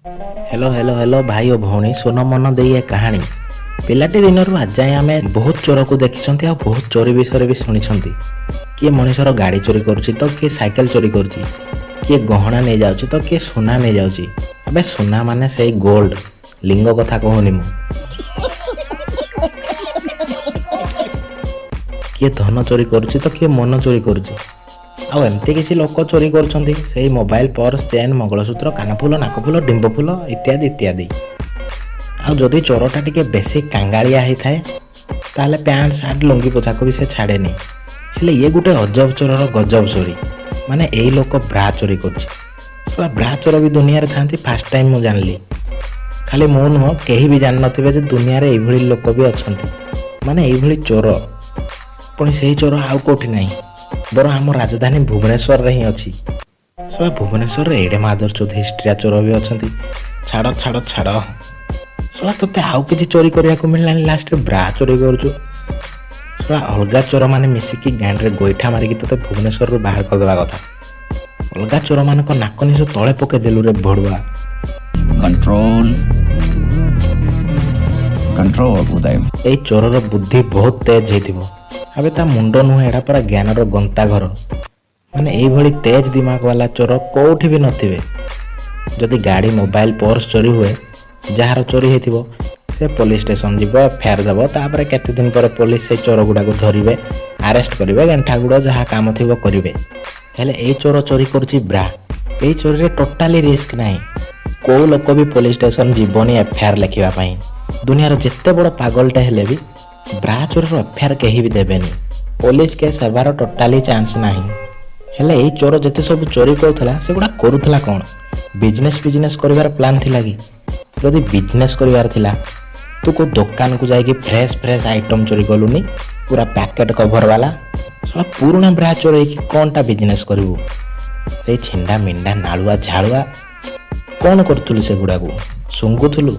hello hello hello भाई और भौणी सुन मन दे ये कहानी पिलाटी दिन आज जाए आम बहुत चोर को देखी बहुत चोरी विषय भी शुणी किए मनीषर गाड़ी चोरी करुच्ची तो किए साइकेल चोरी करुच्ची किए गहना नहीं जाऊँगी तो किए सुना नहीं जाऊँगी अबे सुना माने से गोल्ड लिंग कथा कहूनी मु किए धन चोरी करुच्ची तो किए मन चोरी करुच्ची आउ एमती किसी लोक चोरी कर मोबाइल पर्स चेन मंगलसूत्र कानफुल नाकफुल डिंबफुल इत्यादि इत्यादि आदि चोरटा टी बेसी कांगालिया होता है ताहले पैंट सार्ट लुंगी पोछाक भी से छाड़े हेले ये गोटे अजब चोरर गजब चोरी माने यही लोक ब्रा चोरी कर ब्रा चोर भी दुनिया रे थांती फास्ट टाइम मु जानली खाली मु नुह कहीं भी जान नथिबे जे दुनिया रे एभली लोक भी अछंती माने एभली चोर पुणी से चोर आउ कोठी नहीं बर आम राजधानी भुवनेश्वर रे ही अच्छी सब भुवनेश्वर रे एडे मादर हिस्ट्रिया चोर भी अच्छा छाड़ छाड़ छाड़ सला तोते आउ किसी चोरी करने को मिललानी लास्ट रे ब्रा चोरी करुचु सला अलगा चोर माने मिसिकी गांड रे गोईठा मारिकी तोते भुवनेश्वर रू बाहर कर देबा कथा अलगा चोर मानक नाक निश तले पके देलु रे भड़ुआ कंट्रोल कंट्रोल उदय ए चोरर बुद्धि बहुत तेज हेतिबो अबे ता मुंड नुहे एडा पूरा ज्ञानर गंता घर माने एई भली तेज दिमाग वाला चोर कोठी भी नथिबे जदि गाड़ी मोबाइल पर्स चोरी हुए जार चोरी हेतिबो से पुलिस स्टेशन जीव एफआईआर देव तापर केते दिन पर पुलिस से चोर गुडा को धरिबे अरेस्ट करिवे गेंठा गुडा जहा काम थिबो करिवे हेले ए चोर चोरी करछि ब्रा ए चोरी रे टोटाली रिस्क नाही को लोक भी पुलिस स्टेशन जीवनी एफआईआर लिखिबा पई दुनिया रो जत्ते बड़ पागलटा हेले भी ब्रा चोरी रो एफआईआर केही भी देबेनी पुलिस केस हेबार टोटाली चांस नाही हेले ए चोर जते सब चोरी करथला से गुडा करूथला कोन बिजनेस करिवार प्लान थिला कि जदि बिजनेस करिवार थिला तू को दुकान को जाइए फ्रेश आइटम चोरी कलुनी पूरा पैकेट कभर वाला साला पुराना ब्रा चोरी कि कौनटा बिजनेस करू से छिंडा मिंडा नालुआ झाड़ुआ कौन करूँ से गुड़ा को सुंगुलु